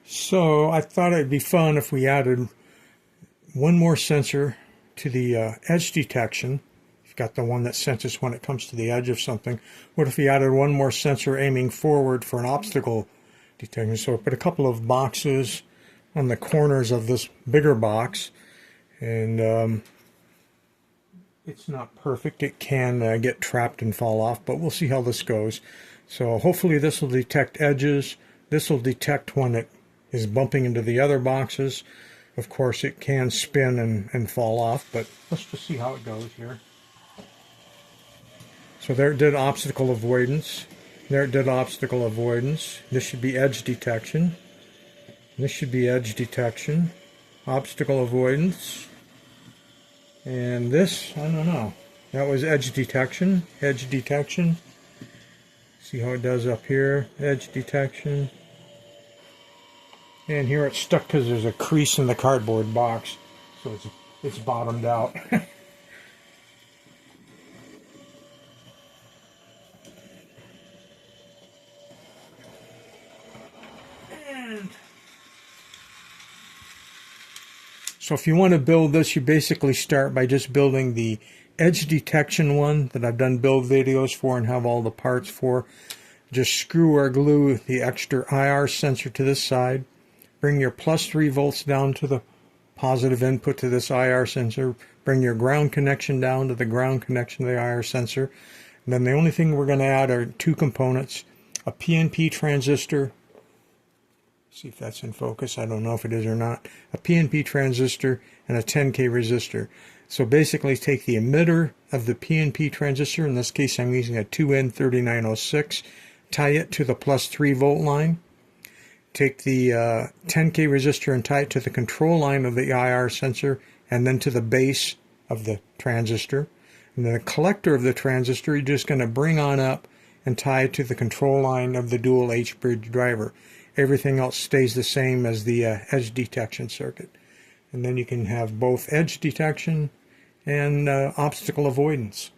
So I thought it'd be fun if we added one more sensor to the edge detection. You've got the one that senses when it comes to the edge of something. What if we added one more sensor aiming forward for an obstacle detection? So I put a couple of boxes on the corners of this bigger box, and it's not perfect. It can get trapped and fall off, but we'll see how this goes. So hopefully this will detect edges. This will detect when it is bumping into the other boxes. Of course, it can spin and fall off, but let's just see how it goes here. So there it did obstacle avoidance. There it did obstacle avoidance. This should be edge detection. This should be edge detection. Obstacle avoidance. And this, I don't know. That was edge detection. Edge detection. See how it does up here. Edge detection. And here it's stuck because there's a crease in the cardboard box, so it's bottomed out. And so if you want to build this, you basically start by just building the edge detection one that I've done build videos for and have all the parts for. Just screw or glue the extra IR sensor to this side. Bring your plus 3 volts down to the positive input to this IR sensor. Bring your ground connection down to the ground connection to the IR sensor. And then the only thing we're going to add are two components. A PNP transistor. See if that's in focus. I don't know if it is or not. A PNP transistor and a 10K resistor. So basically take the emitter of the PNP transistor. In this case I'm using a 2N3906. Tie it to the plus 3 volt line. Take the 10K resistor and tie it to the control line of the IR sensor and then to the base of the transistor. And then the collector of the transistor you're just going to bring on up and tie it to the control line of the dual H-bridge driver. Everything else stays the same as the edge detection circuit. And then you can have both edge detection and obstacle avoidance.